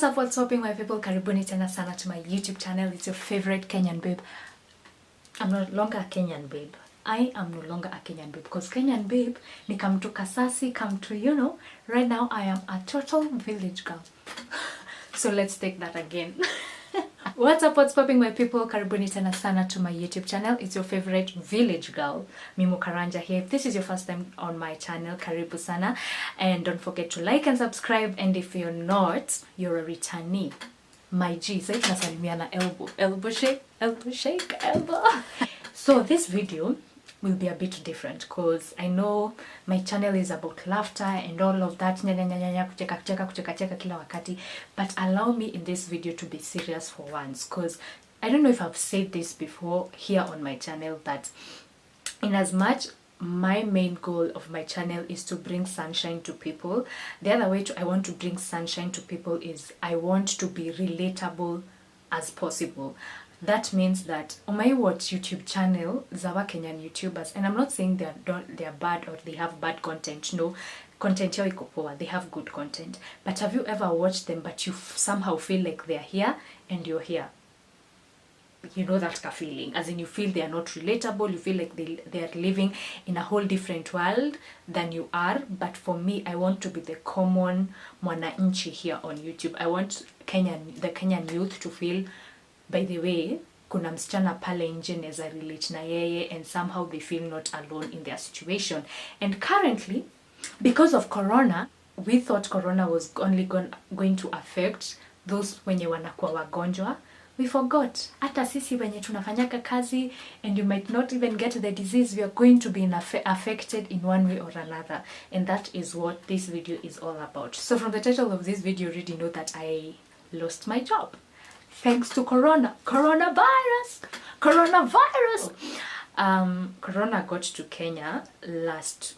what's happening my people? Karibuni tena sana to my YouTube channel. It's your favorite Kenyan babe. I'm no longer a Kenyan babe. I am no longer a Kenyan babe because Kenyan babe ni come to Kasasi, come to, you know, right now I am a total village girl. So let's take that again. What's popping my people? Karibuni tena sana to my YouTube channel. It's your favorite village girl, Mimo Karanja here. If this is your first time on my channel, karibu sana. And don't forget to like and subscribe. And if you're not, you're a returnee. My G, say nasalimiana elbow shake. So this video will be a bit different because I know my channel is about laughter and all of that, kucheka kila wakati, but allow me in this video to be serious for once, because I don't know if I've said this before here on my channel, that in as much my main goal of my channel is to bring sunshine to people, the other way I want to bring sunshine to people is I want to be relatable as possible. That means that on my YouTube channel, Zawa Kenyan YouTubers, and I'm not saying they're bad or they have bad content. No, content yao iko poa, they have good content. But have you ever watched them but you somehow feel like they're here and you're here? You know that feeling, as in you feel they are not relatable, you feel like they are living in a whole different world than you are. But for me, I want to be the common mwananchi here on YouTube. I want the Kenyan youth to feel, by the way, kuna msichana pale nje neza relate na yeye, and somehow they feel not alone in their situation. And currently, because of Corona, we thought Corona was only going to affect those wenye wanakuwa wagonjwa. We forgot, hata sisi wenye tunafanyaka kazi, and you might not even get the disease, we are going to be affected in one way or another. And that is what this video is all about. So from the title of this video, you already know that I lost my job. Thanks to coronavirus. Corona got to Kenya last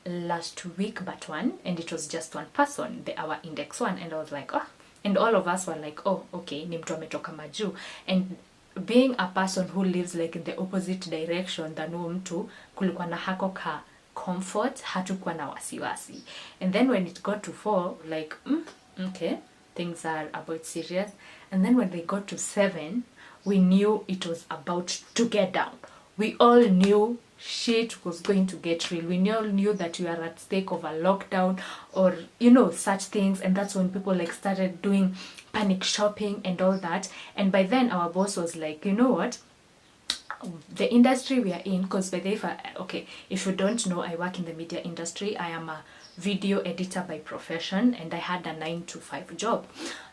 last week, but one, and it was just one person, our index one, and I was like, oh, and all of us were like, oh, okay, ni mtu ametoka majuu. And being a person who lives like in the opposite direction than mtu, kulikuwa na hako ka comfort, hatukuwa na wasiwasi. And then when it got to 4, like, okay, things are about serious. And then when they got to 7, we knew it was about to get down. We all knew shit was going to get real. We all knew that we are at stake of a lockdown or, you know, such things. And that's when people like started doing panic shopping and all that. And by then our boss was like, you know what, the industry we are in, because by the way, if you don't know, I work in the media industry. I am a video editor by profession, and I had a 9-to-5 job.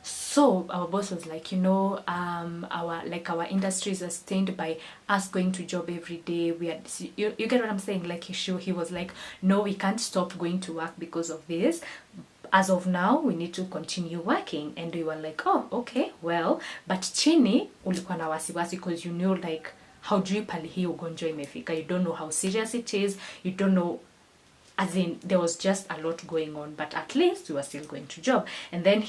So our boss was like, you know, our industry is sustained by us going to job every day. You get what I'm saying? Like he was like, no, we can't stop going to work because of this. As of now, we need to continue working. And we were like, oh, okay, well, but chini ulikuwa na wasiwasi because you knew like how pali hii ugonjwa imefika. You don't know how serious it is. You don't know, as in there was just a lot going on, but at least we were still going to job. And then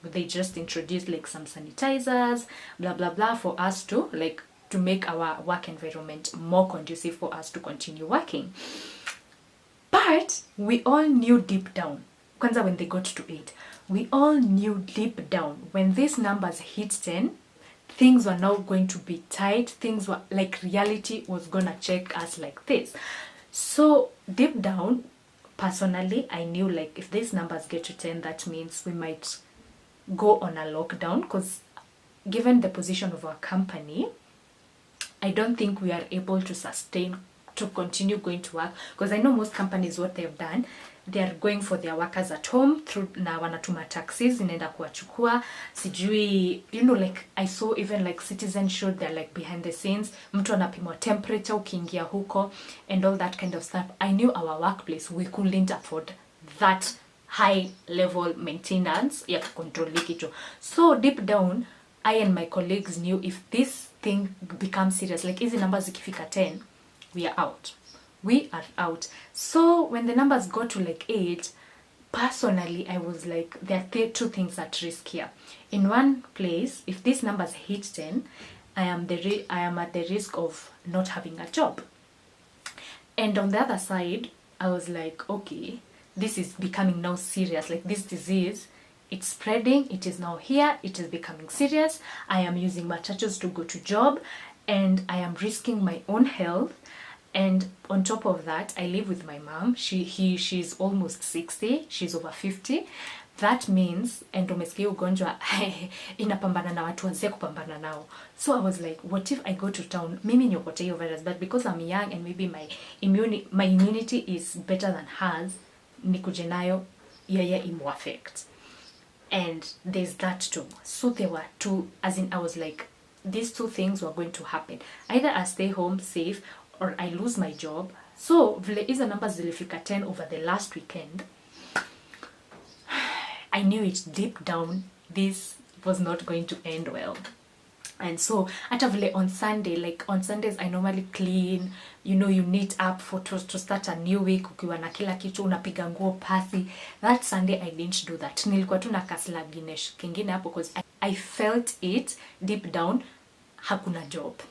they just introduced like some sanitizers, blah blah blah, for us to make our work environment more conducive for us to continue working. But we all knew deep down, kwanza when they got to 8, we all knew deep down when these numbers hit 10, things were now going to be tight. Things were like reality was gonna check us like this. So deep down, personally, I knew like if these numbers get to 10, that means we might go on a lockdown, because given the position of our company, I don't think we are able to sustain to continue going to work, because I know most companies, what they've done, they are going for their workers at home through na wanatuma taxis inaenda kuwachukua sijui, you know, like I saw even like Citizen showed they're like behind the scenes, mtu anapimwa temperature ukiingia huko and all that kind of stuff. I knew our workplace, we couldn't afford that high level maintenance ya control kitu. So deep down, I and my colleagues knew if this thing becomes serious, like hizi numbers zikifika 10, we are out. We are out. So when the numbers got to like 8, personally, I was like, there are 2 things at risk here. In one place, if these numbers hit 10, I am at the risk of not having a job. And on the other side, I was like, okay, this is becoming now serious, like this disease, it's spreading, it is now here, it is becoming serious. I am using matachos to go to job, and I am risking my own health. And on top of that, I live with my mom. She's almost 60, she's over 50. That means, and umesikia ugonjwa inapambana na watu wazee kupambana nao. So I was like, what if I go to town, mimi niokote hiyo virus, but because I'm young and maybe my immunity is better than hers, nikuje nayo yeye imu affect. And there's that too. So there were two, as in I was like, these two things were going to happen. Either I stay home safe or I lose my job. So vile hizo numbers zilifika 10 over the last weekend, I knew it deep down, this was not going to end well. And so hata vile on Sunday, like on Sundays I normally clean, you know, you neat up to start a new week, ukiwa na kila kitu, unapiga nguo pasi. That Sunday I didn't do that. Nilikuwa tu na kaslaginesh kingine hapo because I felt it deep down, hakuna job.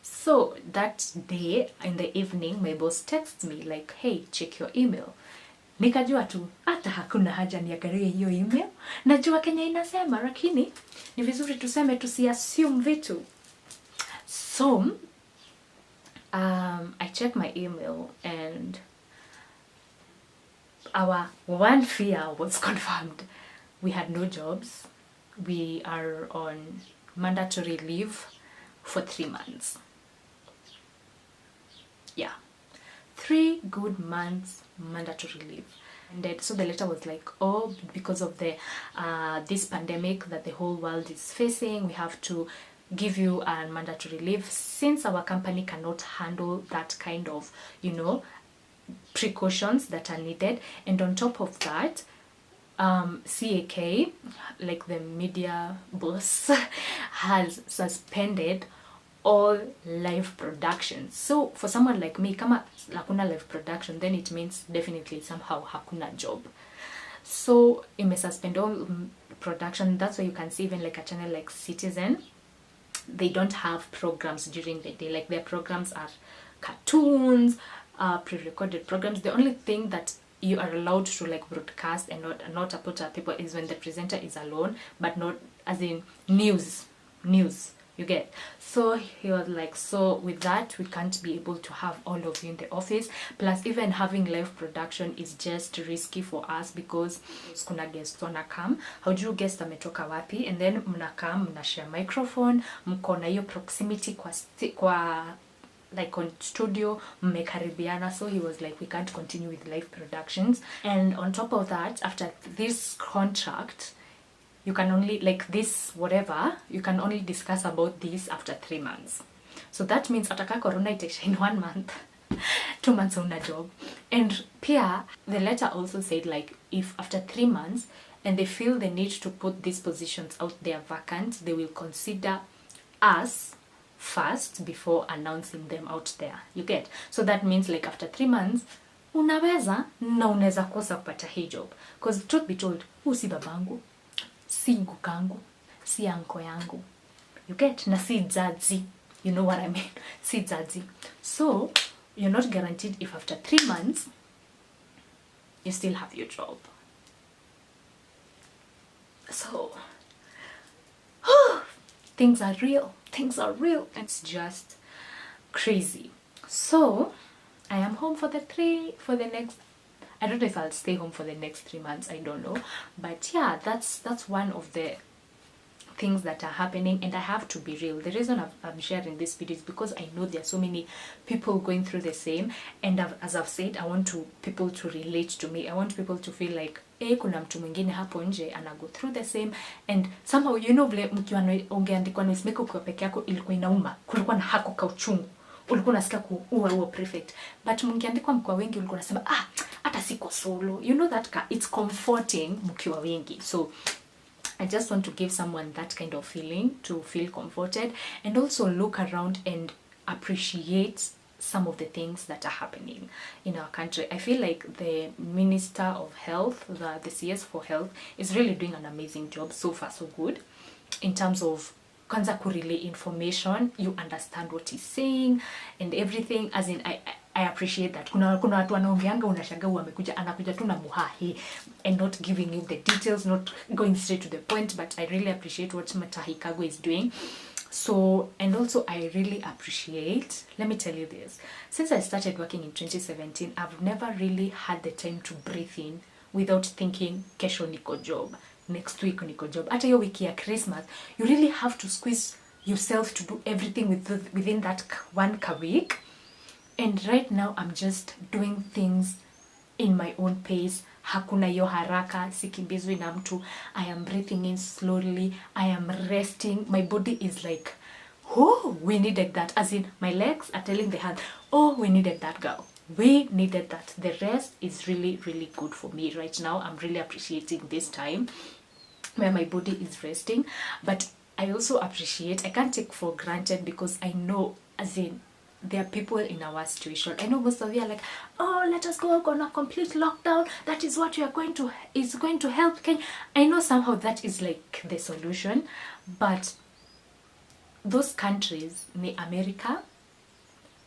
So that day in the evening, my boss texts me like, hey, check your email. Nikajua tu, hata hakuna haja niangalie hiyo email. Najua Kenya inasema, lakini ni vizuri tuseme tusiassume vitu. So, I checked my email and our one fear was confirmed. We had no jobs. We are on mandatory leave for 3 months. Yeah. 3 good months mandatory leave. And then, so the letter was like, oh, because of the this pandemic that the whole world is facing, we have to give you a mandatory leave since our company cannot handle that kind of, you know, precautions that are needed. And on top of that, CAK, like the media boss, has suspended all live production. So for someone like me, kama hakuna live production, then it means definitely somehow hakuna job. So it may suspend all production. That's why you can see even like a channel like Citizen, they don't have programs during the day. Like their programs are cartoons, pre-recorded programs. The only thing that you are allowed to like broadcast and not put up people is when the presenter is alone, but not as in news. You get. So he was like, so with that we can't be able to have all of you in the office, plus even having live production is just risky for us because kuna guest wana come, how do you guest ametoka wapi, and then mnakam mnashare microphone, mko na hiyo proximity kwa like on studio, mmekaribiana. So he was like, we can't continue with live productions. And on top of that, after this contract, you can only, like this whatever, you can only discuss about this after 3 months. So that means ataka corona itaisha in 1 month, 2 months una job. And pia the letter also said like, if after 3 months and they feel the need to put these positions out there vacant, they will consider us first before announcing them out there. You get? So that means like after 3 months unaweza na unaweza kosa kupata hii job, because truth be told, si babangu, si ngukangu, si anko yangu, you get, na si zazi, you know what I mean, si zazi. So you're not guaranteed if after 3 months you still have your job. So things are real, and it's just crazy. So I am home for the next, I don't know if I'll stay home for the next 3 months, I don't know, but yeah, that's one of the things that are happening. And I have to be real. The reason I'm sharing this video is because I know there are so many people going through the same, and as I've said, I want people to relate to me. I want people to feel like kuna mtu mwingine hapo nje ana go through the same, and somehow, you know, vile mkiwa ungeandikwa noise maker kwa peke yako ilikuwa inauma, kulikuwa na hako ka uchungu, ulikuwa unasikia kuua perfect, but mkiandikwa mkiwa wengi ulikuwa unasema hata siko solo, you know, that it's comforting mkiwa wengi. So I just want to give someone that kind of feeling, to feel comforted, and also look around and appreciate some of the things that are happening in our country. I feel like the Minister of Health, the CS for Health, is really doing an amazing job. So far so good in terms of kwanza kurelay information, you understand what he's saying and everything. As in, I appreciate that. Kuna watu wanaongeanga unashangaa wamekuja anakuja tu na muhahi and not giving you the details, not going straight to the point, but I really appreciate what Matahi Kagwe is doing. So, and also I really appreciate, let me tell you this, since I started working in 2017, I've never really had the time to breathe in without thinking kesho niko job, next week niko job. Hata hiyo wiki ya Christmas, you really have to squeeze yourself to do everything within that one week. And right now I'm just doing things in my own pace. Hakuna yo haraka, sikimbizwi na mtu. I am breathing in slowly. I am resting. My body is like, oh, we needed that. As in, my legs are telling the hand, oh, we needed that, girl. We needed that. The rest is really, really good for me right now. I'm really appreciating this time where my body is resting. But I also appreciate, I can't take for granted, because I know, as in, there are people in our situation. I know most of you are like, oh, let us go on a complete lockdown. That is what is going to help Kenya. I know somehow that is like the solution, but those countries, America,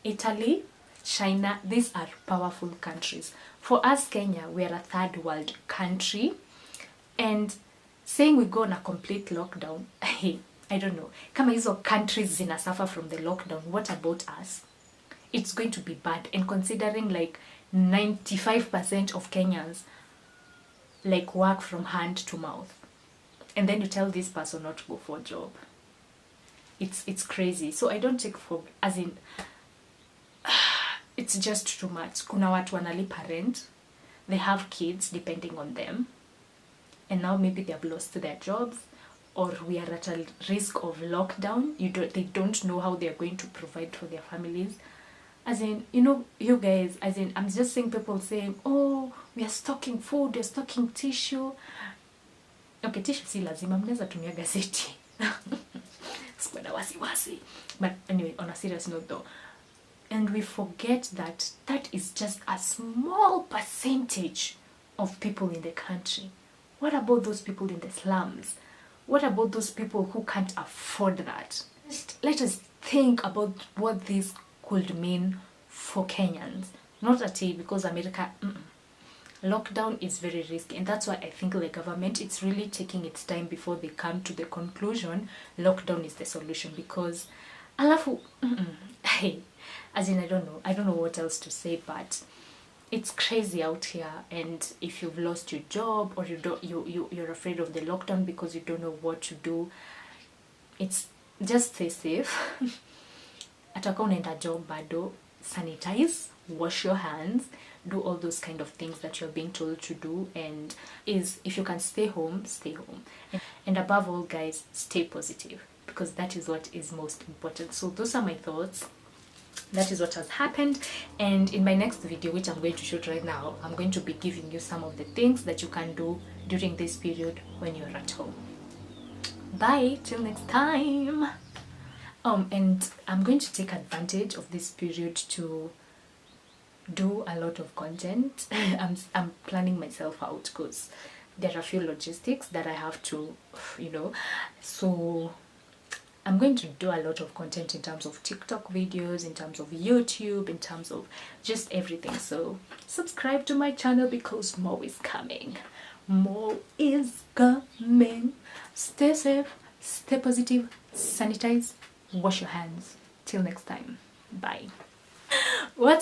Italy, China, these are powerful countries. For us, Kenya, we are a third world country, and saying we go on a complete lockdown, I don't know. Kama hizo countries zina suffer from the lockdown, what about us? It's going to be bad. And considering like 95% of Kenyans like work from hand to mouth, and then you tell this person not to go for a job, it's crazy. So I don't take for, as in, it's just too much. Kuna watu wanalipa rent, they have kids depending on them, and now maybe they have lost their jobs, or we are at a risk of lockdown. They don't know how they are going to provide for their families. As in, you know, you guys, as in, I'm just seeing people saying, oh, we are stocking food, we're stocking tissue. Okay, tissue si lazima, mnaweza tumia gazeti. Sikuwa na wasiwasi. But anyway, on a serious note though, and we forget that that is just a small percentage of people in the country. What about those people in the slums? What about those people who can't afford that? Let us think about what this could mean for Kenyans. Not a tea, because America, lockdown is very risky, and that's why I think the government, it's really taking its time before they come to the conclusion lockdown is the solution. Because alafu, hey, as in, I don't know what else to say, but it's crazy out here. And if you've lost your job, or you're afraid of the lockdown because you don't know what to do, it's just stay safe. Ataka unaenda job bado, sanitize, wash your hands, do all those kind of things that you're being told to do. And if you can stay home, stay home. And above all, guys, stay positive, because that is what is most important. So those are my thoughts. That is what has happened. And in my next video, which I'm going to shoot right now, I'm going to be giving you some of the things that you can do during this period when you're at home. Bye, till next time. And I'm going to take advantage of this period to do a lot of content. I'm planning myself out, because there are a few logistics that I have to, so I'm going to do a lot of content in terms of TikTok videos, in terms of YouTube, in terms of just everything. So subscribe to my channel, because more is coming. More is coming. Stay safe, stay positive, sanitize, wash your hands. Till next time. Bye. What?